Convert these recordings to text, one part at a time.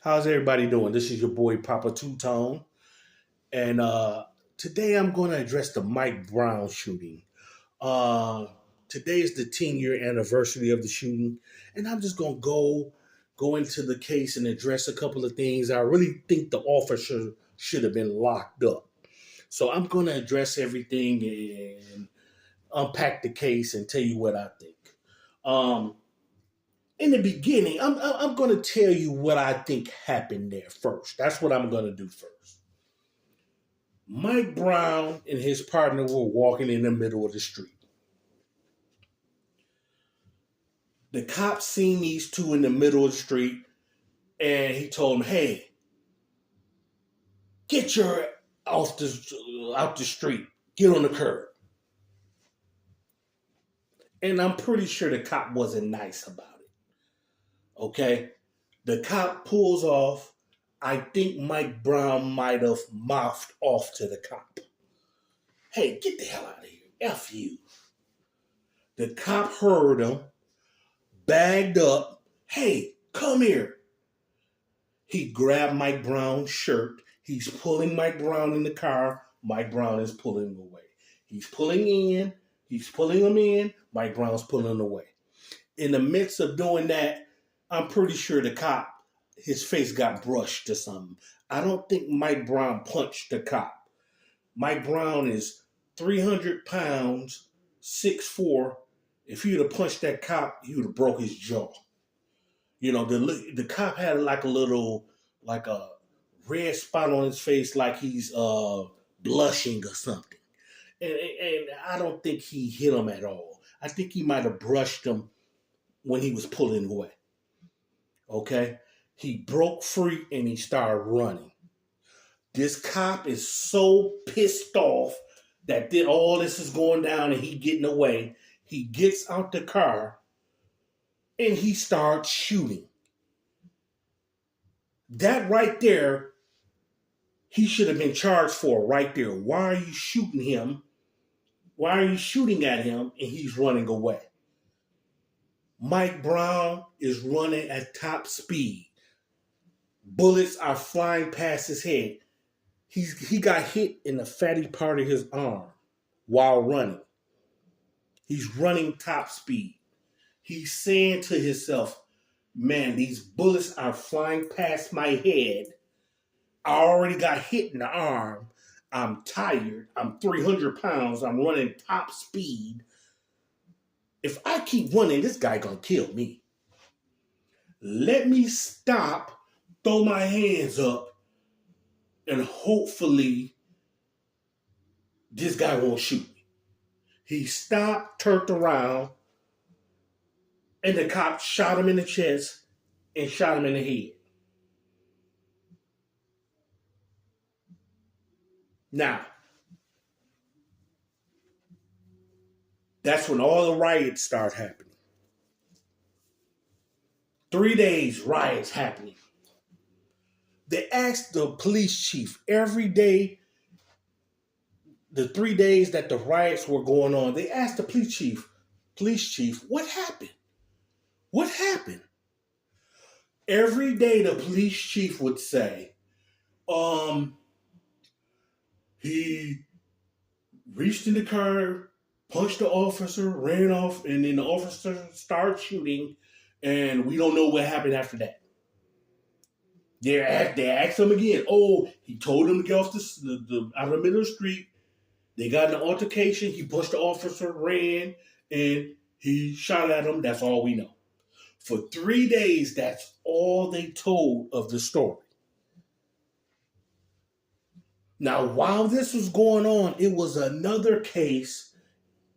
How's everybody doing? This is your boy Papa Two Tone, and today I'm going to address the Mike Brown shooting. Uh, Today is the 10-year anniversary of the shooting, and I'm just going to go into the case and address a couple of things. I really think the officer should have been locked up, so I'm going to address everything and unpack the case and tell you what I think. Um, in the beginning, I'm going to tell you what I think happened there first. That's what I'm going to do first. Mike Brown and his partner were walking in the middle of the street. The cops seen these two in the middle of the street, and he told them, "Hey, get your off the out the street. Get on the curb." And I'm pretty sure the cop wasn't nice about it. Okay, the cop pulls off. I think Mike Brown might have mouthed off to the cop. "Hey, get the hell out of here. F you." The cop heard him, bagged up. "Hey, come here." He grabbed Mike Brown's shirt. He's pulling Mike Brown in the car. Mike Brown is pulling him away. He's pulling in. He's pulling him in. Mike Brown's pulling him away. In the midst of doing that, I'm pretty sure the cop, his face got brushed or something. I don't think Mike Brown punched the cop. Mike Brown is 300 pounds, 6'4". If he would have punched that cop, he would have broke his jaw. You know, the cop had like a red spot on his face, like he's blushing or something. And I don't think he hit him at all. I think he might have brushed him when he was pulling away. Okay? He broke free and he started running. This cop is so pissed off that all this is going down and he getting away. He gets out the car and he starts shooting. That right there, he should have been charged for right there. Why are you shooting him? Why are you shooting at him and he's running away? Mike Brown is running at top speed. Bullets are flying past his head. He got hit in the fatty part of his arm while running. He's running top speed. He's saying to himself, "Man, these bullets are flying past my head. I already got hit in the arm. I'm tired. I'm 300 pounds. I'm running top speed. If I keep running, this guy gonna kill me. Let me stop, throw my hands up, and hopefully this guy won't shoot me." He stopped, turned around, and the cop shot him in the chest and shot him in the head. Now, that's when all the riots start happening. 3 days riots happening. They asked the police chief every day, the 3 days that the riots were going on, they asked the police chief, what happened? What happened? Every day the police chief would say, he reached in the car, punched the officer, ran off, and then the officer started shooting, and we don't know what happened after that. They asked him again. Oh, he told him to get off out of the middle of the street. They got in an altercation. He pushed the officer, ran, and he shot at him. That's all we know. For 3 days, that's all they told of the story. Now, while this was going on, it was another case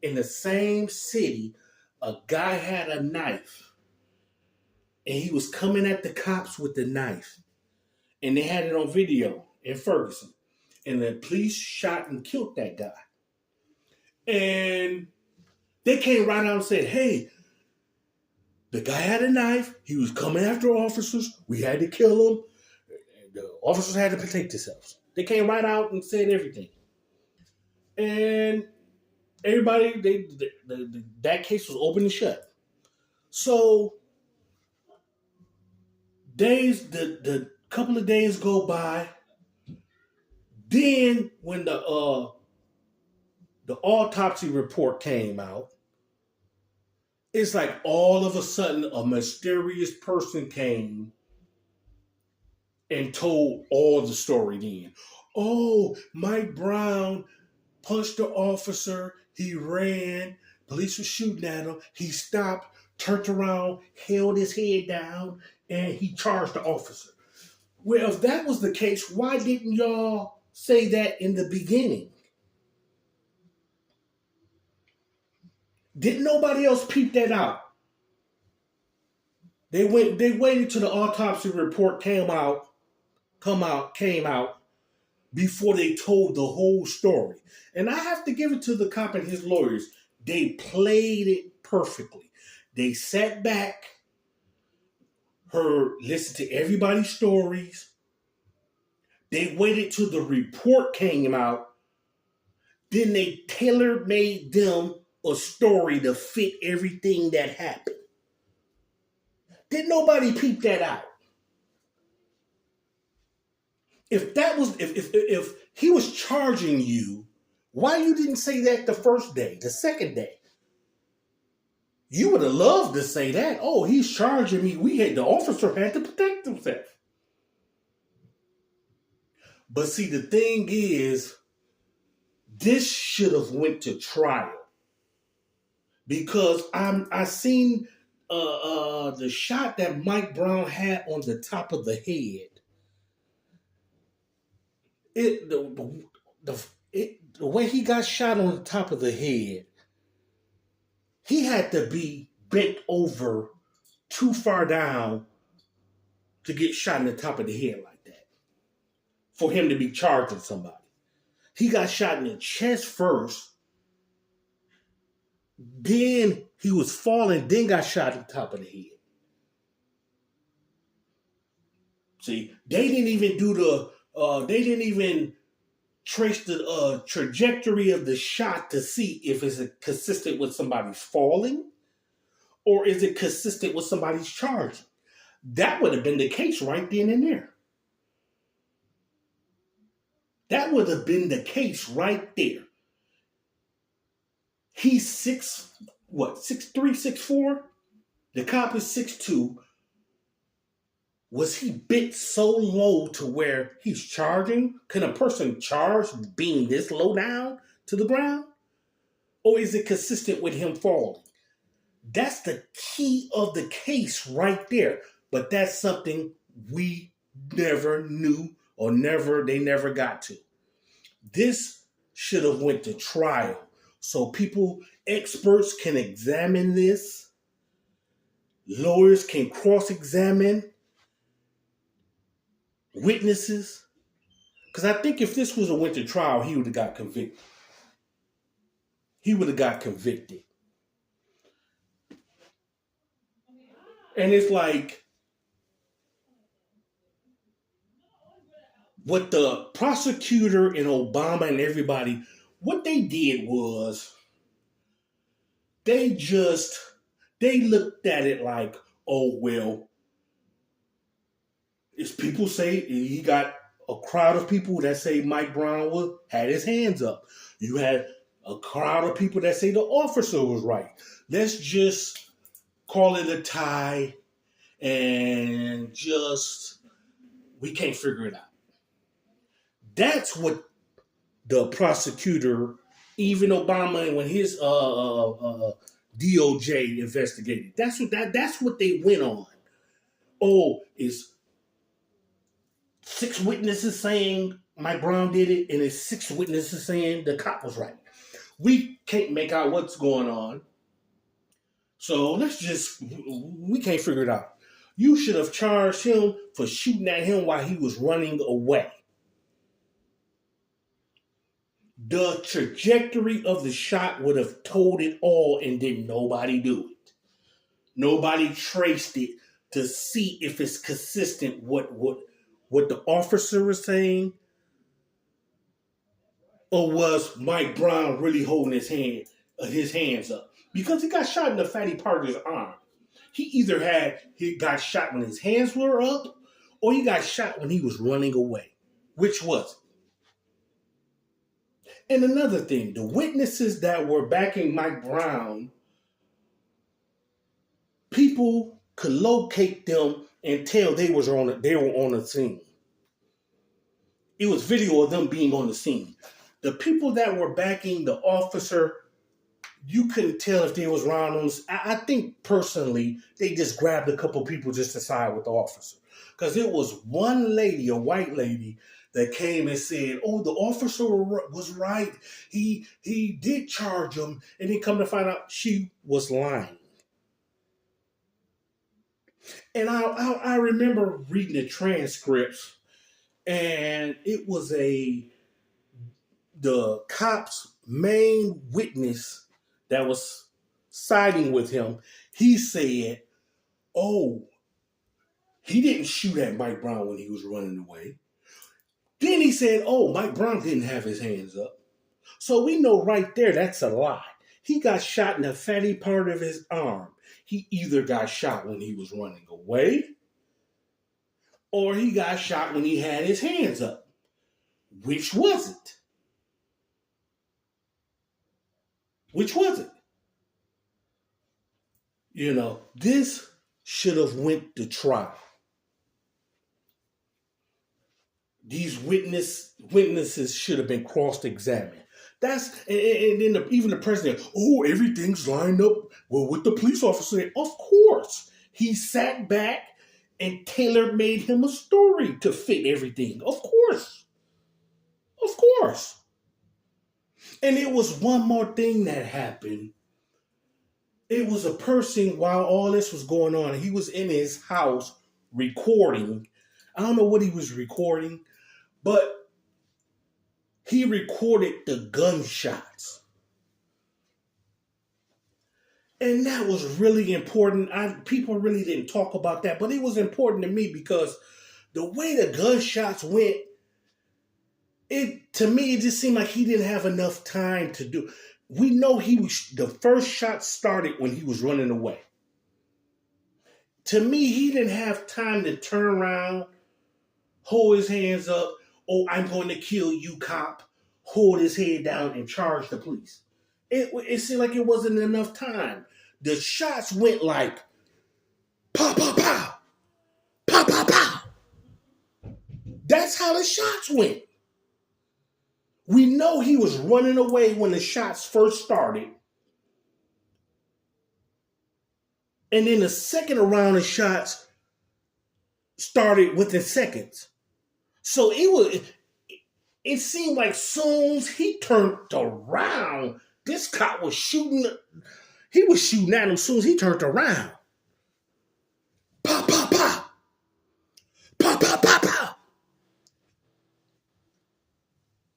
in the same city. A guy had a knife, and he was coming at the cops with the knife. And they had it on video in Ferguson. And the police shot and killed that guy. And they came right out and said, "Hey, the guy had a knife. He was coming after officers. We had to kill him. The officers had to protect themselves." They came right out and said everything. And everybody, that case was open and shut. So The couple of days go by. Then when the autopsy report came out, it's like all of a sudden a mysterious person came and told all the story then. Oh, Mike Brown punched the officer. He ran. Police were shooting at him. He stopped, turned around, held his head down, and he charged the officer. Well, if that was the case, why didn't y'all say that in the beginning? Didn't nobody else peep that out? They waited till the autopsy report came out before they told the whole story. And I have to give it to the cop and his lawyers. They played it perfectly. They sat back, listened to everybody's stories. They waited till the report came out. Then they tailor-made them a story to fit everything that happened. Did nobody peep that out? If he was charging you, why you didn't say that the first day, the second day? You would have loved to say that. Oh, he's charging me. The officer had to protect himself. But see, the thing is, this should have went to trial because I seen the shot that Mike Brown had on the top of the head. The way he got shot on the top of the head, he had to be bent over too far down to get shot in the top of the head like that for him to be charging somebody. He got shot in the chest first, then he was falling, then got shot in the top of the head. See, they didn't even trace the trajectory of the shot to see if it's consistent with somebody's falling or is it consistent with somebody's charging. That would have been the case right then and there. That would have been the case right there. He's 6'3", 6'4"? The cop is 6'2". Was he bent so low to where he's charging? Can a person charge being this low down to the ground? Or is it consistent with him falling? That's the key of the case right there. But that's something we never knew or they never got to. This should have went to trial so experts can examine this. Lawyers can cross-examine witnesses. Because I think if this was a went to trial, he would have got convicted. And it's like, what the prosecutor and Obama and everybody, what they did was, they looked at it like, oh, well, it's people say he got a crowd of people that say Mike Brown had his hands up. You had a crowd of people that say the officer was right. Let's just call it a tie and we can't figure it out. That's what the prosecutor, even Obama, when his DOJ investigated, that's what they went on. Oh, is 6 witnesses saying Mike Brown did it, and it's 6 witnesses saying the cop was right. We can't make out what's going on. So we can't figure it out. You should have charged him for shooting at him while he was running away. The trajectory of the shot would have told it all, and did nobody do it. Nobody traced it to see if it's consistent what the officer was saying, or was Mike Brown really holding his hands up? Because he got shot in the fatty part of his arm. He got shot when his hands were up, or he got shot when he was running away. Which was it? And another thing, the witnesses that were backing Mike Brown, people could locate them and tell they were on the scene. It was video of them being on the scene. The people that were backing the officer, you couldn't tell if they was around on. I think personally, they just grabbed a couple people just to side with the officer, because it was one lady, a white lady, that came and said, "Oh, the officer was right. He did charge him," and then come to find out she was lying. And I remember reading the transcripts, and it was the cop's main witness that was siding with him. He said, "Oh, he didn't shoot at Mike Brown when he was running away." Then he said, "Oh, Mike Brown didn't have his hands up." So we know right there that's a lie. He got shot in the fatty part of his arm. He either got shot when he was running away, or he got shot when he had his hands up. Which was it? Which was it? This should have went to trial. These witnesses should have been cross-examined. And then even the president, "Oh, everything's lined up with the police officer." Of course. He sat back and Taylor made him a story to fit everything. Of course. Of course. And it was one more thing that happened. It was a person, while all this was going on, he was in his house recording. I don't know what he was recording, but he recorded the gunshots. And that was really important. People really didn't talk about that, but it was important to me because the way the gunshots went, to me, it just seemed like he didn't have enough time to do. We know the first shot started when he was running away. To me, he didn't have time to turn around, hold his hands up. "Oh, I'm going to kill you, cop." Hold his head down and charge the police. It seemed like it wasn't enough time. The shots went like pow, pow, pow, pow, pow, pow. That's how the shots went. We know he was running away when the shots first started. And then the second round of shots started within seconds. So it seemed like soon as he turned around, this cop was shooting. He was shooting at him as soon as he turned around. Pop, pop, pop. Pop, pop, pop, pop.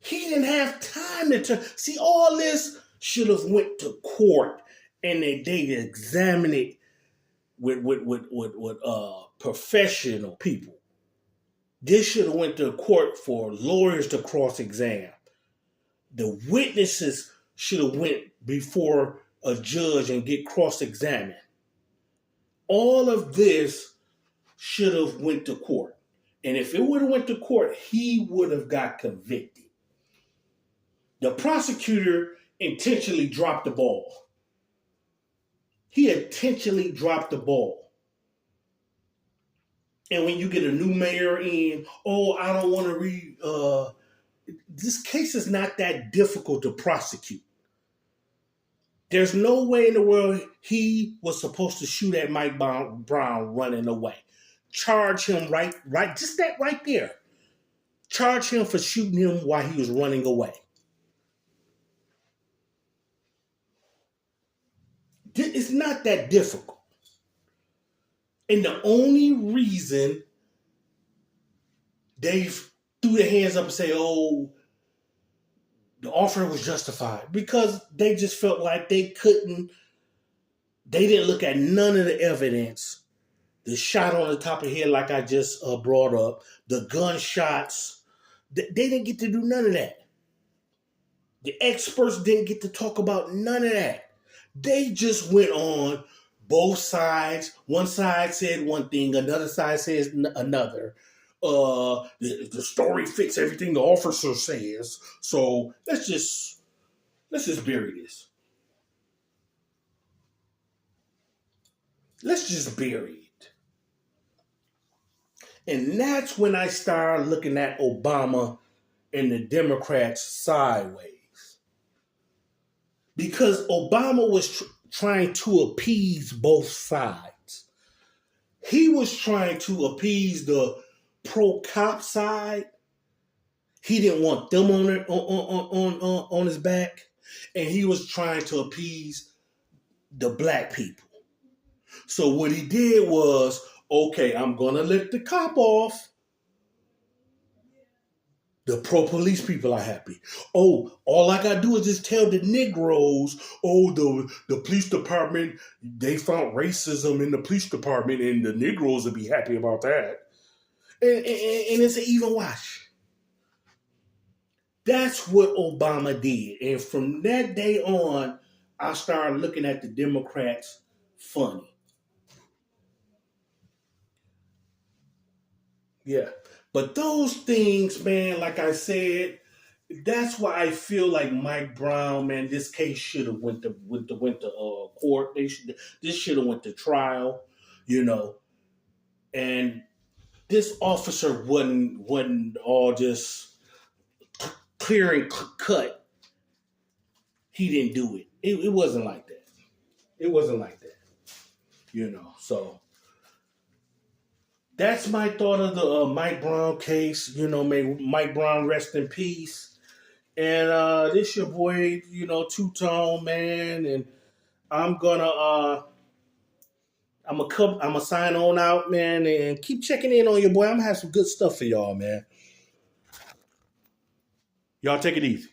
He didn't have time to turn. See, all this should have went to court, and they examined it with professional people. This should have went to court for lawyers to cross-examine. The witnesses should have went before a judge and get cross-examined. All of this should have went to court. And if it would have went to court, he would have got convicted. The prosecutor intentionally dropped the ball. He intentionally dropped the ball. And when you get a new mayor in, "Oh, I don't want to read." This case is not that difficult to prosecute. There's no way in the world he was supposed to shoot at Mike Brown running away. Charge him right, just that right there. Charge him for shooting him while he was running away. It's not that difficult. And the only reason they threw their hands up and say, "Oh, the offer was justified," because they just felt like they didn't look at none of the evidence. The shot on the top of the head, like I just brought up, the gunshots, they didn't get to do none of that. The experts didn't get to talk about none of that. They just went on both sides. One side said one thing, another side says another. The story fits everything the officer says. So let's just bury this. Let's just bury it. And that's when I started looking at Obama and the Democrats sideways. Because Obama was trying to appease both sides. He was trying to appease the pro-cop side. He didn't want them on his back. And he was trying to appease the black people. So what he did was, okay, I'm going to let the cop off. The pro-police people are happy. Oh, all I got to do is just tell the Negroes, the police department, they found racism in the police department, and the Negroes will be happy about that. And it's an even wash. That's what Obama did. And from that day on, I started looking at the Democrats funny. Yeah. But those things, man, like I said, that's why I feel like Mike Brown, man, this case should have went to court. This should have went to trial, And this officer wasn't all just clear and cut. He didn't do it. It wasn't like that. It wasn't like that. So that's my thought of the Mike Brown case. May Mike Brown rest in peace. And this your boy, Two Tone, man. And I'm gonna sign on out, man, and keep checking in on your boy. I'm gonna have some good stuff for y'all, man. Y'all take it easy.